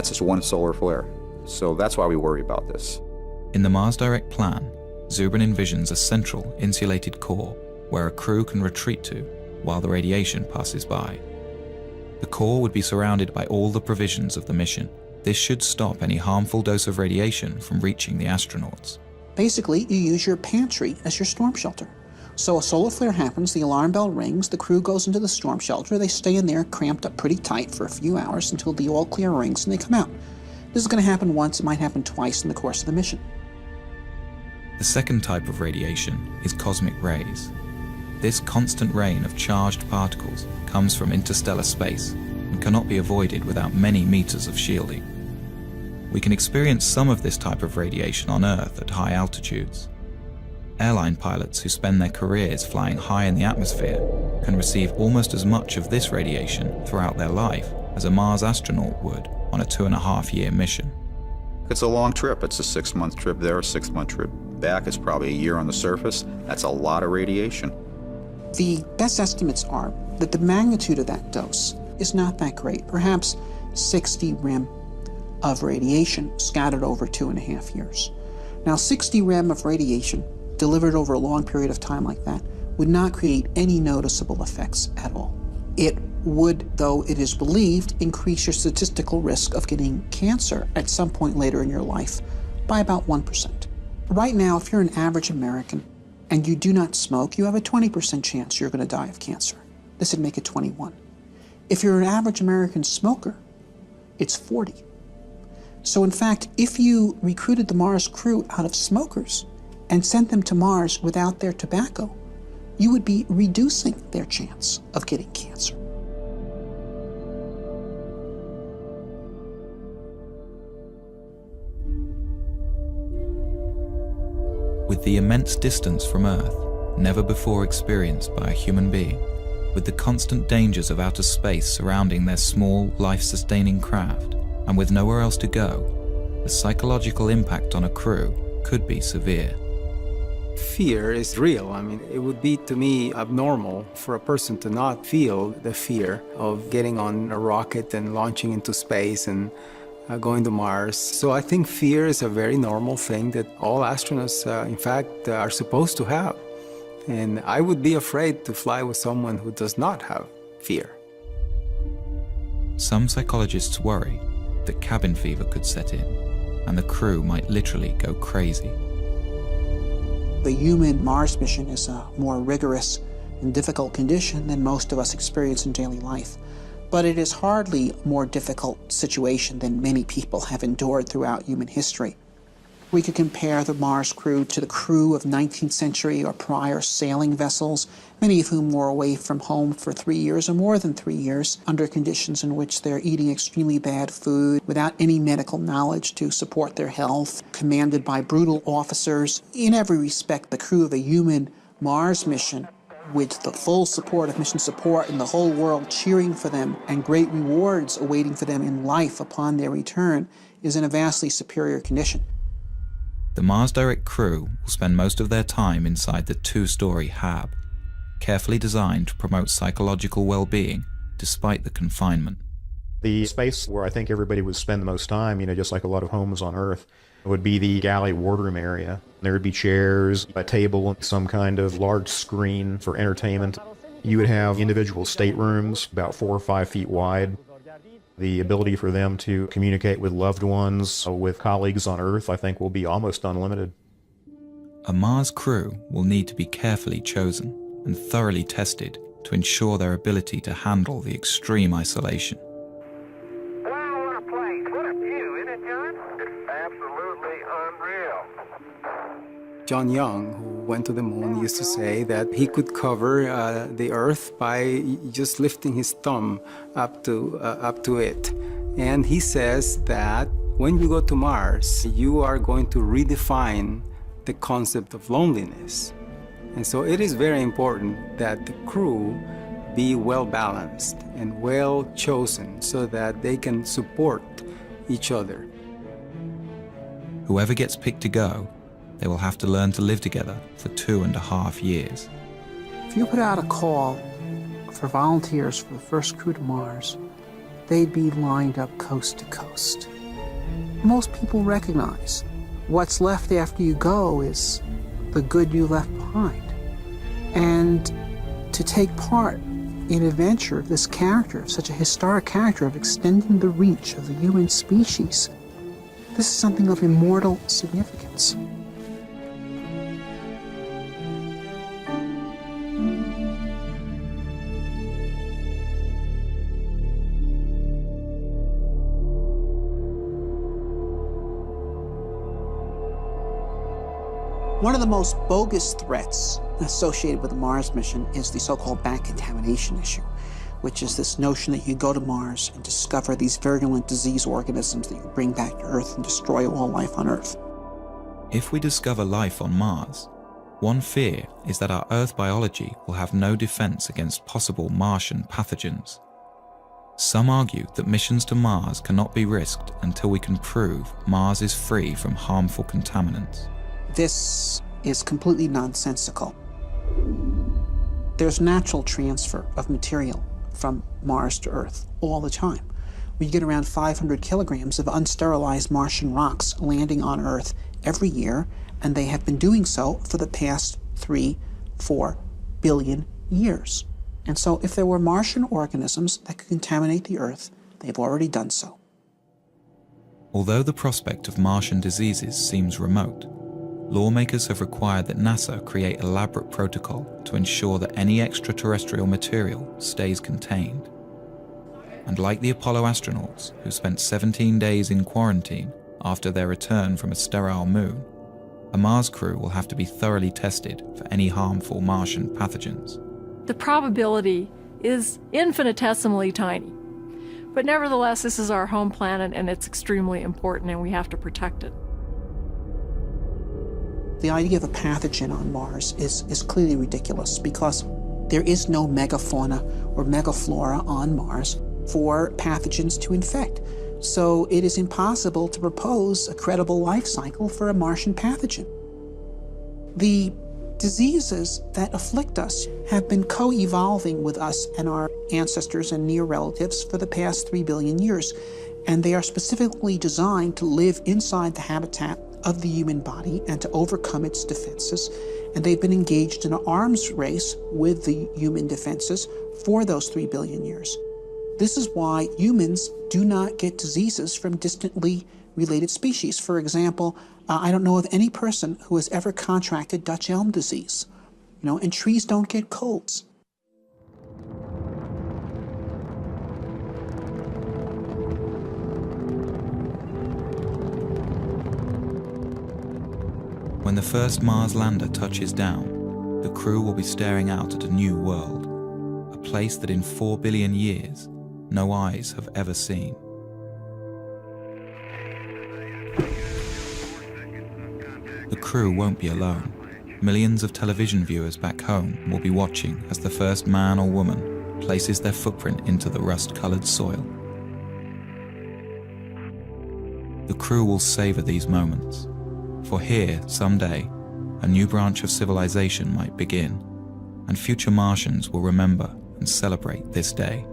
that's just one solar flare. So that's why we worry about this. In the Mars Direct plan, Zubrin envisions a central, insulated core where a crew can retreat to while the radiation passes by. The core would be surrounded by all the provisions of the mission. This should stop any harmful dose of radiation from reaching the astronauts. Basically, you use your pantry as your storm shelter. So a solar flare happens, the alarm bell rings, the crew goes into the storm shelter, they stay in there cramped up pretty tight for a few hours until the all clear rings and they come out. This is going to happen once, it might happen twice in the course of the mission. The second type of radiation is cosmic rays. This constant rain of charged particles comes from interstellar space and cannot be avoided without many meters of shielding. We can experience some of this type of radiation on Earth at high altitudes. Airline pilots who spend their careers flying high in the atmosphere can receive almost as much of this radiation throughout their life as a Mars astronaut would on a 2.5-year mission. It's a long trip. It's a 6-month trip there, a 6-month trip back. It's probably a year on the surface. That's a lot of radiation. The best estimates are that the magnitude of that dose is not that great, perhaps 60 rem of radiation scattered over 2.5 years. Now, 60 rem of radiation delivered over a long period of time like that would not create any noticeable effects at all. It would, though it is believed, increase your statistical risk of getting cancer at some point later in your life by about 1%. Right now, if you're an average American and you do not smoke, you have a 20% chance you're going to die of cancer. This would make it 21. If you're an average American smoker, it's 40. So in fact, if you recruited the Mars crew out of smokers and sent them to Mars without their tobacco, you would be reducing their chance of getting cancer. With the immense distance from Earth, never before experienced by a human being, with the constant dangers of outer space surrounding their small, life-sustaining craft, and with nowhere else to go, the psychological impact on a crew could be severe. Fear is real. I mean, it would be, to me, abnormal for a person to not feel the fear of getting on a rocket and launching into space and going to Mars. So I think fear is a very normal thing that all astronauts, in fact, are supposed to have. And I would be afraid to fly with someone who does not have fear. Some psychologists worry that cabin fever could set in, and the crew might literally go crazy. The human Mars mission is a more rigorous and difficult condition than most of us experience in daily life. But it is hardly a more difficult situation than many people have endured throughout human history. We could compare the Mars crew to the crew of 19th century or prior sailing vessels, many of whom were away from home for 3 years or more than 3 years, under conditions in which they're eating extremely bad food, without any medical knowledge to support their health, commanded by brutal officers. In every respect, the crew of a human Mars mission, with the full support of mission support and the whole world cheering for them and great rewards awaiting for them in life upon their return, is in a vastly superior condition. The Mars Direct crew will spend most of their time inside the 2-story HAB, carefully designed to promote psychological well-being despite the confinement. The space where I think everybody would spend the most time, just like a lot of homes on Earth, would be the galley wardroom area. There would be chairs, a table, some kind of large screen for entertainment. You would have individual staterooms about 4 or 5 feet wide. The ability for them to communicate with loved ones, with colleagues on Earth, I think will be almost unlimited. A Mars crew will need to be carefully chosen and thoroughly tested to ensure their ability to handle the extreme isolation. Wow, what a place. What a view, isn't it, John? It's absolutely unreal. John Young, who went to the moon, used to say that he could cover the Earth by just lifting his thumb up to it. And he says that when you go to Mars, you are going to redefine the concept of loneliness. And so it is very important that the crew be well balanced and well chosen so that they can support each other. Whoever gets picked to go, they will have to learn to live together for 2.5 years. If you put out a call for volunteers for the first crew to Mars, they'd be lined up coast to coast. Most people recognize what's left after you go is the good you left behind. And to take part in a venture of this character, such a historic character of extending the reach of the human species, this is something of immortal significance. One of the most bogus threats associated with the Mars mission is the so-called back contamination issue, which is this notion that you go to Mars and discover these virulent disease organisms that you bring back to Earth and destroy all life on Earth. If we discover life on Mars, one fear is that our Earth biology will have no defense against possible Martian pathogens. Some argue that missions to Mars cannot be risked until we can prove Mars is free from harmful contaminants. This is completely nonsensical. There's natural transfer of material from Mars to Earth all the time. We get around 500 kilograms of unsterilized Martian rocks landing on Earth every year, and they have been doing so for the past 3-4 billion years. And so if there were Martian organisms that could contaminate the Earth, they've already done so. Although the prospect of Martian diseases seems remote, lawmakers have required that NASA create elaborate protocol to ensure that any extraterrestrial material stays contained. And like the Apollo astronauts, who spent 17 days in quarantine after their return from a sterile moon, a Mars crew will have to be thoroughly tested for any harmful Martian pathogens. The probability is infinitesimally tiny. But nevertheless, this is our home planet and it's extremely important and we have to protect it. The idea of a pathogen on Mars is clearly ridiculous because there is no megafauna or megaflora on Mars for pathogens to infect. So it is impossible to propose a credible life cycle for a Martian pathogen. The diseases that afflict us have been co-evolving with us and our ancestors and near relatives for the past 3 billion years, and they are specifically designed to live inside the habitat of the human body and to overcome its defenses. And they've been engaged in an arms race with the human defenses for those 3 billion years. This is why humans do not get diseases from distantly related species. For example, I don't know of any person who has ever contracted Dutch elm disease. And trees don't get colds. When the first Mars lander touches down, the crew will be staring out at a new world, a place that in 4 billion years, no eyes have ever seen. The crew won't be alone. Millions of television viewers back home will be watching as the first man or woman places their footprint into the rust-colored soil. The crew will savor these moments. For here, someday, a new branch of civilization might begin, and future Martians will remember and celebrate this day.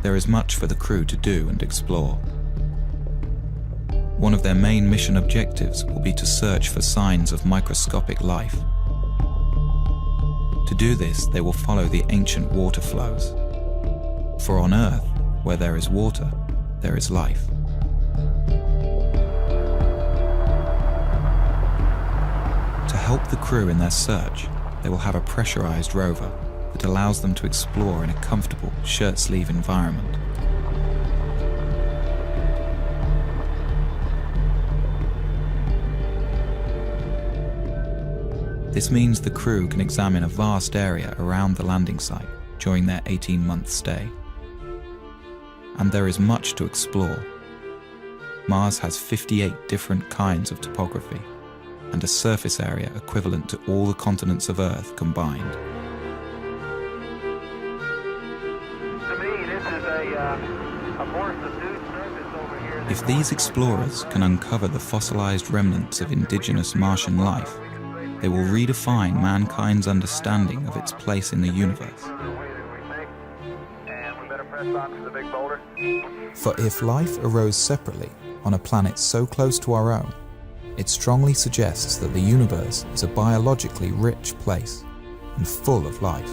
There is much for the crew to do and explore. One of their main mission objectives will be to search for signs of microscopic life. To do this, they will follow the ancient water flows. For on Earth, where there is water, there is life. To help the crew in their search, they will have a pressurized rover that allows them to explore in a comfortable shirt-sleeve environment. This means the crew can examine a vast area around the landing site during their 18-month stay. And there is much to explore. Mars has 58 different kinds of topography and a surface area equivalent to all the continents of Earth combined. To me, this is a If these explorers can uncover the fossilized remnants of indigenous Martian life, they will redefine mankind's understanding of its place in the universe. For if life arose separately on a planet so close to our own, it strongly suggests that the universe is a biologically rich place and full of life.